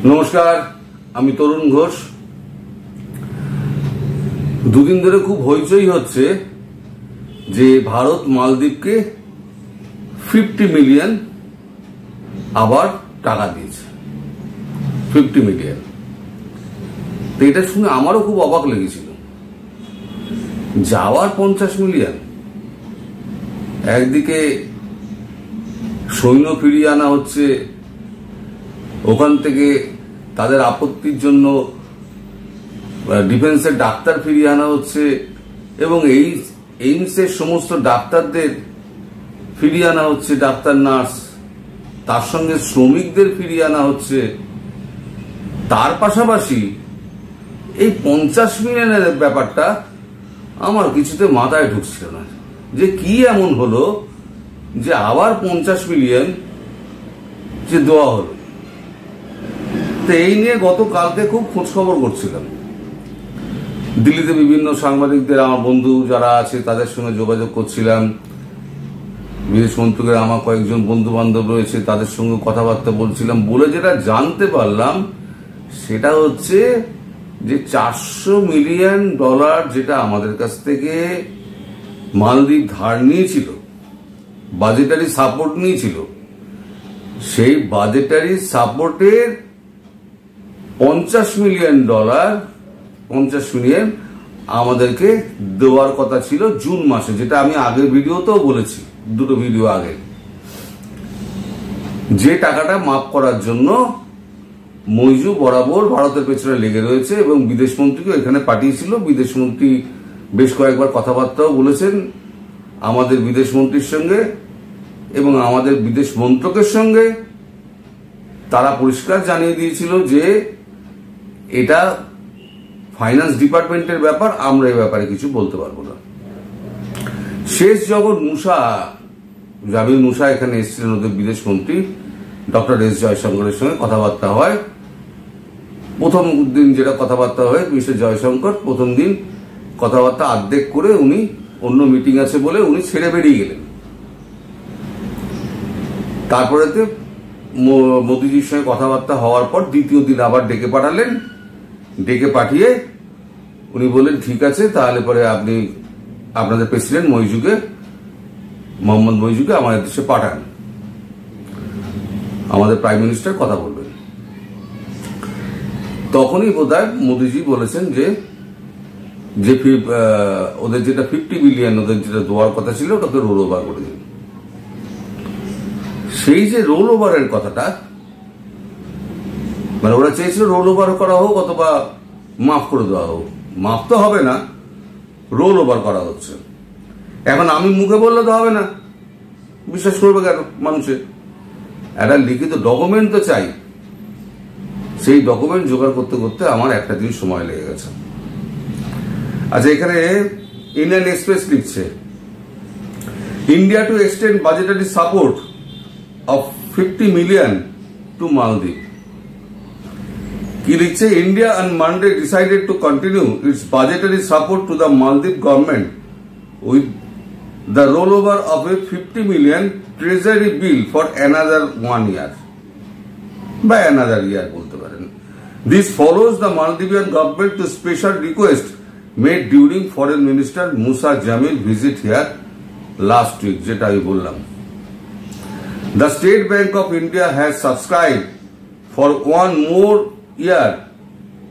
নমস্কার, আমি তরুণ ঘোষ। দুদিন ধরে খুব হইচই হচ্ছে যে ভারত মালদ্বীপকে 50 মিলিয়ন আবার টাকা দিয়েছে। 50 মিলিয়ন, তো এটা শুনে আমারও খুব অবাক লেগেছিল। যাওয়ার 50 মিলিয়ন, একদিকে সৈন্য ফিরিয়ে আনা হচ্ছে, ওখান থেকে তাদের আপত্তির জন্য ডিফেন্সের ডাক্তার ফিরিয়ে আনা হচ্ছে এবং এইমসের সমস্ত ডাক্তারদের ফিরিয়ে আনা হচ্ছে, ডাক্তার নার্স, তার সঙ্গে শ্রমিকদের ফিরিয়ে আনা হচ্ছে। তার পাশাপাশি এই 50 মিলিয়নের ব্যাপারটা আমার কিছুতে মাথায় ঢুকছিল না, যে কি এমন হলো যে আবার 50 মিলিয়ন যে দেওয়া হলো। তো এই নিয়ে গতকালকে খুব খোঁজ খবর করছিলাম। দিল্লিতে বিভিন্ন সাংবাদিকদের, আমার বন্ধু যারা আছে তাদের সঙ্গে যোগাযোগ করছিলাম। বিদেশ মন্ত্রকের আমার কয়েকজন বন্ধু বান্ধব রয়েছে, তাদের সঙ্গে কথাবার্তা বলছিলাম। বলে যেটা জানতে পারলাম সেটা হচ্ছে যে $400 মিলিয়ন যেটা আমাদের কাছ থেকে মালদ্বীপ ধার নিয়েছিল, বাজেটারি সাপোর্ট নিয়েছিল, সেই বাজেটারি সাপোর্টের $50 মিলিয়ন আমাদেরকে দেওয়ার কথা ছিল জুন মাসে, যেটা আমি আগের ভিডিওতেও বলেছি, দুটো ভিডিও আগে। যে টাকাটা মাফ করার জন্য মইজু বরাবর ভারতের পেছনে লেগে রয়েছে এবং বিদেশ মন্ত্রীকে এখানে পাঠিয়েছিল। বিদেশ মন্ত্রী বেশ কয়েকবার কথাবার্তাও বলেছেন আমাদের বিদেশ মন্ত্রীর সঙ্গে এবং আমাদের বিদেশ মন্ত্রকের সঙ্গে। তারা পরিষ্কার জানিয়ে দিয়েছিল যে এটা ফাইন্যান্স ডিপার্টমেন্টের ব্যাপার, আমরা এই ব্যাপারে কিছু বলতে পারবো না। শেষ যখন জামিল মুসা এখানে এসেছিলেন, ওদের বিদেশ মন্ত্রী ডক্টর এস জয়শঙ্করের সঙ্গে কথাবার্তা হয়। প্রথম দিন যেটা কথাবার্তা হয়, মিস্টার জয়শঙ্কর প্রথম দিন কথাবার্তা অর্ধেক করে উনি অন্য মিটিং আছে বলে উনি ছেড়ে বেরিয়ে গেলেন। তারপরেতে মোদিজির সঙ্গে কথাবার্তা হওয়ার পর দ্বিতীয় দিন আবার ডেকে পাঠালেন। ডেকে পাঠিয়ে উনি বললেন, ঠিক আছে, তাহলে পরে আপনি আপনাদের প্রেসিডেন্ট মোহাম্মদ মইজুকে আমাদের দেশে পাঠান, আমাদের প্রাইম মিনিস্টার কথা বলবেন। তখনই বোধহয় মোদিজি বলেছেন যে ওদের যেটা 50 মিলিয়ন ওদের যেটা দেওয়ার কথা ছিল ওটাকে রোল ওভার করে দিন। সেই যে রোল ওভারের কথাটা, মানে ওরা চেয়েছিল রোল ওভার করা হোক অথবা মাফ করে দেওয়া হোক। মাফ তো হবে না, রোল ওভার করা হচ্ছে। এখন আমি মুখে বললে তো হবে না, বিশ্বাস করবে কেন মানুষে? একটা লিখিত ডকুমেন্ট তো চাই। সেই ডকুমেন্ট জোগাড় করতে করতে আমার একটা দিন সময় লেগে গেছে। আচ্ছা, এখানে ইন্ডিয়ান এক্সপ্রেস লিখছে, India to extend budgetary support of 50 million to Maldives. কি লিখছে, India on Monday decided to continue its budgetary support to the Maldives government with the rollover of a 50 million treasury bill for another 1 year. By another year বলতে পারেন। This follows the Maldivian government to special request made during Foreign Minister Musa Jamil visit here last week, যেটা আমি বললাম। The State Bank of India has subscribed for 1 more year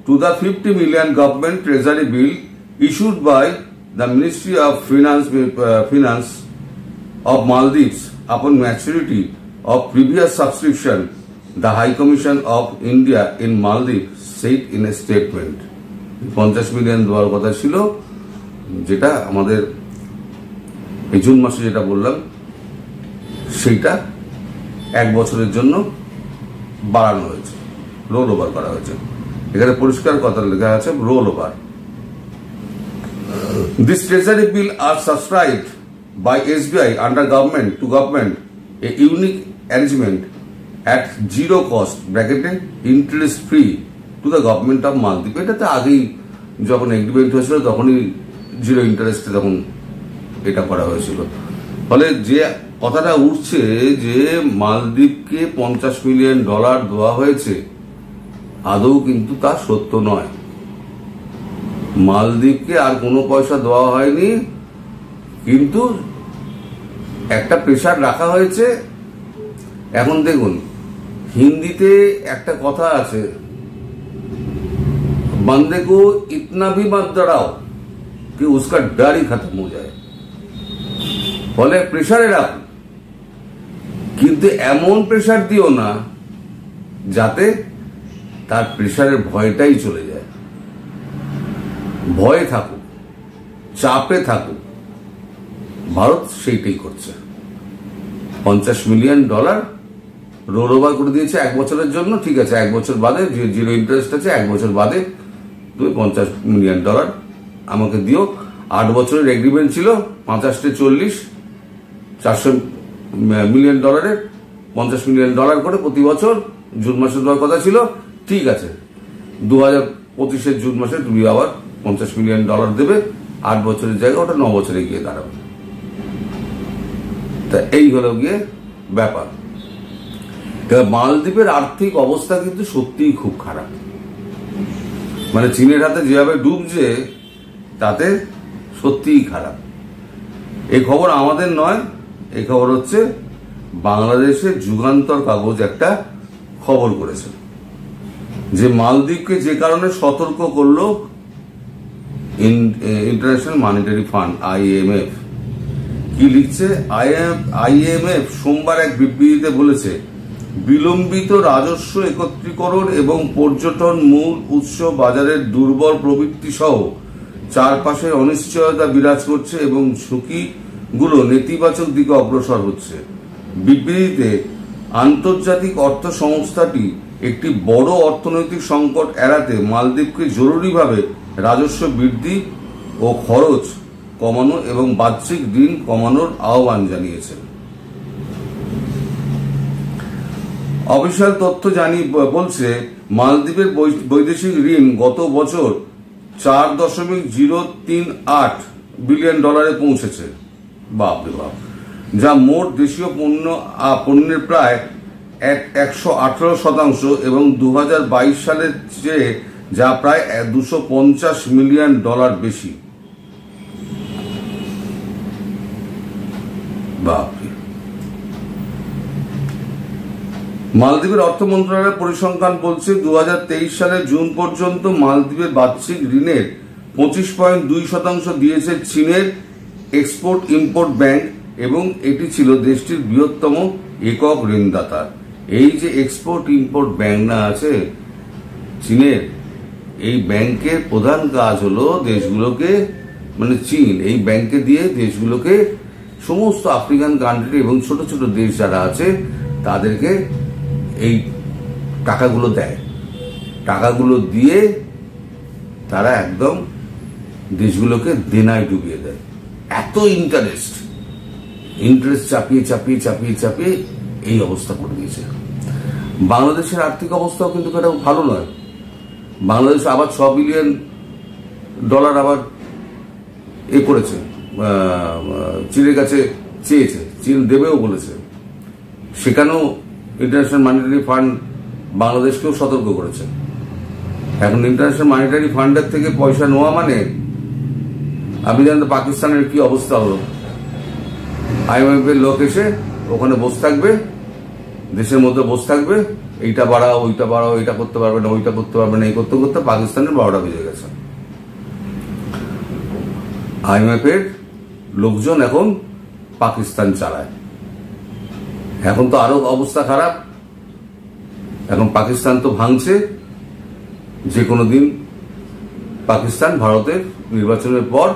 to the 50 million government treasury bill issued by the Ministry of Finance of Maldives upon maturity of previous subscription, the High Commission of India in Maldives said in a statement. 50 million দেওয়ার কথা ছিল, যেটা আমাদের এই June মাসে যেটা বললাম সেইটা 1 বছরের জন্য বাড়ানো হয়েছে, রোল ওভার করা হয়েছে। এখানে পরিষ্কার কথা লেখা আছে role over. This treasury bill are subscribed by SBI under government to government, a unique arrangement at zero cost (bracket) interest free to the government of Maldives. এটাতে আগেই যখন এগ্রিমেন্ট হয়েছিল তখনই জিরো ইন্টারেস্টে তখন এটা করা হয়েছিল। ফলে যে কথাটা উঠছে যে মালদ্বীপকে $50 মিলিয়ন দেওয়া হয়েছে, আদৌ কিন্তু তা সত্য নয়। মালদ্বীপকে আর কোনো পয়সা দেওয়া হয়নি, কিন্তু একটা প্রেশার রাখা হয়েছে। এখন দেখুন, হিন্দিতে একটা কথা আছে, बंदे को इतना भी मत डराओ कि उसका डर ही खत्म हो जाए। ফলে প্রেসারে রাখুন, কিন্তু এমন প্রেসার দিও না যাতে তার প্রেসারের ভয়টাই চলে যায়। ভয়ে থাকুক, চাপে থাকুক। ভারত সেইটাই করছে। $50 মিলিয়ন রোল ওভার করে দিয়েছে 1 বছরের জন্য। ঠিক আছে, 1 বছর বাদে, যে জিরো ইন্টারেস্ট আছে, 1 বছর বাদে তুমি $50 মিলিয়ন আমাকে দিও। 8 বছরের এগ্রিমেন্ট ছিল, 50 40, $400 মিলিয়ন $50 মিলিয়ন করে প্রতি বছর জুন মাসে দেওয়ার কথা ছিল। ঠিক আছে, 2025-এর জুন মাসে তুমি আবার $50 মিলিয়ন দেবে। 8 বছরের জায়গায় ওটা 9 বছরে গিয়ে দাঁড়াবে। তা এই হলো গিয়ে ব্যাপার। মালদ্বীপের আর্থিক অবস্থা কিন্তু সত্যিই খুব খারাপ। মানে চীনের হাতে যেভাবে ডুবছে তাতে সত্যিই খারাপ। এই খবর আমাদের নয়, এই খবর হচ্ছে বাংলাদেশের যুগান্তর কাগজ একটা খবর করেছে, যে মালদ্বীপকে যে কারণে সতর্ক করলো ইন্টারন্যাশনাল মনিটারি ফান্ড IMF। কি লিখছে IMF? সোমবার এক বিবৃতিতে বলেছে, বিলম্বিত রাজস্ব একত্রীকরণ এবং পর্যটন মূল উৎস বাজারের দুর্বল প্রবৃত্তি সহ চারপাশে অনিশ্চয়তা বিরাজ করছে এবং ঝুঁকিগুলো নেতিবাচক দিকে অগ্রসর হচ্ছে। বিবৃতিতে আন্তর্জাতিক অর্থ সংস্থাটি একটি বড় অর্থনৈতিক সংকট এড়াতে মালদ্বীপকে জরুরিভাবে রাজস্ব বৃদ্ধি ও খরচ কমানো এবং বাহ্যিক ঋণ কমানোর আহ্বান জানিয়েছে। অফিসিয়াল তথ্য বলছে, মালদ্বীপের বৈদেশিক ঋণ গত বছর $4.038 বিলিয়ন পৌঁছেছে। বাপরে বাপ! যা মোট দেশীয় পণ্যের প্রায় 118% এবং 2022 সালের চেয়ে যা প্রায় $250 মিলিয়ন বেশি। বাপরে! মালদ্বীপের অর্থ মন্ত্রণালয়ের পরিসংখ্যান বলছে, 2023 সালের জুন পর্যন্ত মালদ্বীপের বার্ষিক ঋণের 25.2% দিয়েছে চীনের এক্সপোর্ট ইম্পোর্ট ব্যাংক এবং এটি ছিল দেশটির বৃহত্তম একক ঋণদাতা। এই যে এক্সপোর্ট ইম্পোর্ট ব্যাংক না আছে চীনের, এই ব্যাংকের প্রধান কাজ হলো দেশগুলোকে, মানে চীন এই ব্যাংকে দিয়ে দেশগুলোকে, সমস্ত আফ্রিকান কান্ট্রি এবং ছোট ছোট দেশ যারা আছে তাদেরকে এই টাকাগুলো দেয়। টাকাগুলো দিয়ে তারা একদম দেশগুলোকে দেনায় ডুবিয়ে দেয়। এত ইন্টারেস্ট চাপিয়ে চাপিয়ে চাপিয়ে চাপিয়ে এই অবস্থা করে দিয়েছে। বাংলাদেশের আর্থিক অবস্থাও কিন্তু এটা ভালো নয়। বাংলাদেশ আবার $6 বিলিয়ন আবার করেছে, চীনের কাছে চেয়েছে, চীন দেবেও বলেছে। সেখানেও ইন্টারন্যাশনাল মনিটারি ফান্ড বাংলাদেশকেও সতর্ক করেছে। এখন ইন্টারন্যাশনাল মনিটারি ফান্ডের থেকে পয়সা নেওয়া মানে, আপনি জানেন পাকিস্তানের কি অবস্থা হলো। IMF এর লোক এসে ওখানে বসে থাকবে, দেশের মধ্যে বসে থাকবে, এইটা বাড়াও, ওইটা বাড়াও, এটা করতে পারবে না, ওইটা করতে পারবে না, এই করতে করতে পাকিস্তানের 12টা বেজে গেছে। IMF এর লোকজন এখন পাকিস্তান চালায়। এখন তো আরো অবস্থা খারাপ। এখন পাকিস্তান তো ভাঙছে। যে কোনো দিন পাকিস্তান ভারতের নির্বাচনের পর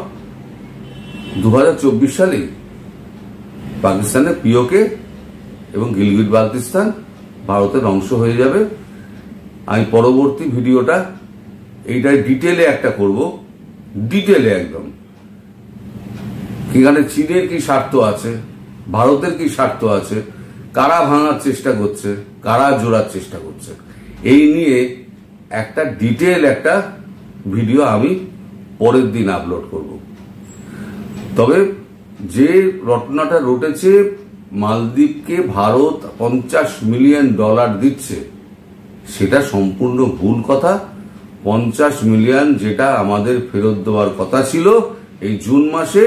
2024 সালে পাকিস্তানের POK এবং গিলগিট বালতিস্তান ভারতের অংশ হয়ে যাবে। আমি পরবর্তী ভিডিওটা এইটার ডিটেলে একটা করব, ডিটেলে একদম, এখানে চীনের কি স্বার্থ আছে, ভারতের কি স্বার্থ আছে, কারা ভাঙার চেষ্টা করছে, কারা জোড়ার চেষ্টা করছে, এই নিয়ে একটা ডিটেল একটা ভিডিও আমি পরের দিন আপলোড করব। তবে যে রটনাটা রটেছে, মালদ্বীপকে ভারত $50 মিলিয়ন দিচ্ছে, সেটা সম্পূর্ণ ভুল কথা। 50 মিলিয়ন যেটা আমাদের ফেরত দেওয়ার কথা ছিল এই জুন মাসে,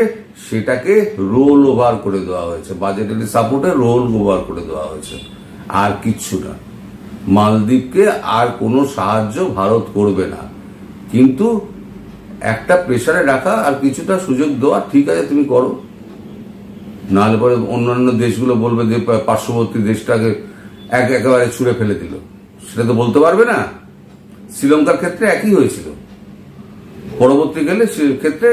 সেটাকে রোল ওভার করে দেওয়া হয়েছে, বাজেটারি সাপোর্টে রোল ওভার করে দেওয়া হয়েছে, আর কিচ্ছু না। মালদ্বীপকে আর কোনো সাহায্য ভারত করবে না, কিন্তু একটা প্রেসারে রাখা আর কিছুটা সুযোগ দেওয়া, ঠিক আছে তুমি করো, নাহলে পরে অন্যান্য দেশগুলো বলবে যে পার্শ্ববর্তী দেশটাকে একেবারে ছুঁড়ে ফেলে দিল, সেটা তো বলতে পারবে না। শ্রীলঙ্কার ক্ষেত্রে একই হয়েছিল, পরবর্তী গেলে ক্ষেত্রে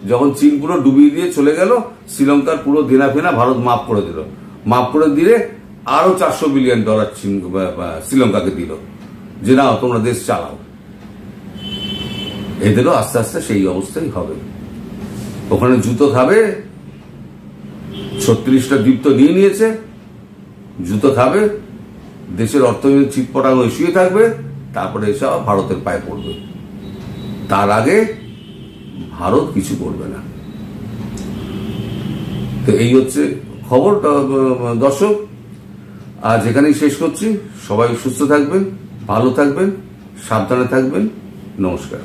যখন চীন পুরো ডুবিয়ে দিয়ে চলে গেল, শ্রীলঙ্কার পুরো দেনা ফেনা ভারত মাফ করে দিল, মাফ করে দিয়ে আরো $400 বিলিয়ন শ্রীলঙ্কাকে দিল, যে না তোমরা দেশ চালাও। এদেরও আস্তে আস্তে সেই অবস্থাই হবে। ওখানে জুতো খাবে, 36টা দ্বীপ তো নিয়ে নিয়েছে, জুতো খাবে, দেশের অর্থনীতি চিটপটাং হয়ে শুয়ে থাকবে, তারপরে এসে ভারতের পায়ে পড়বে। তার আগে ভারত কিছু করবে না। তো এই হচ্ছে খবর দর্শক। আজ এখানেই শেষ করছি। সবাই সুস্থ থাকবেন, ভালো থাকবেন, সাবধানে থাকবেন। নমস্কার।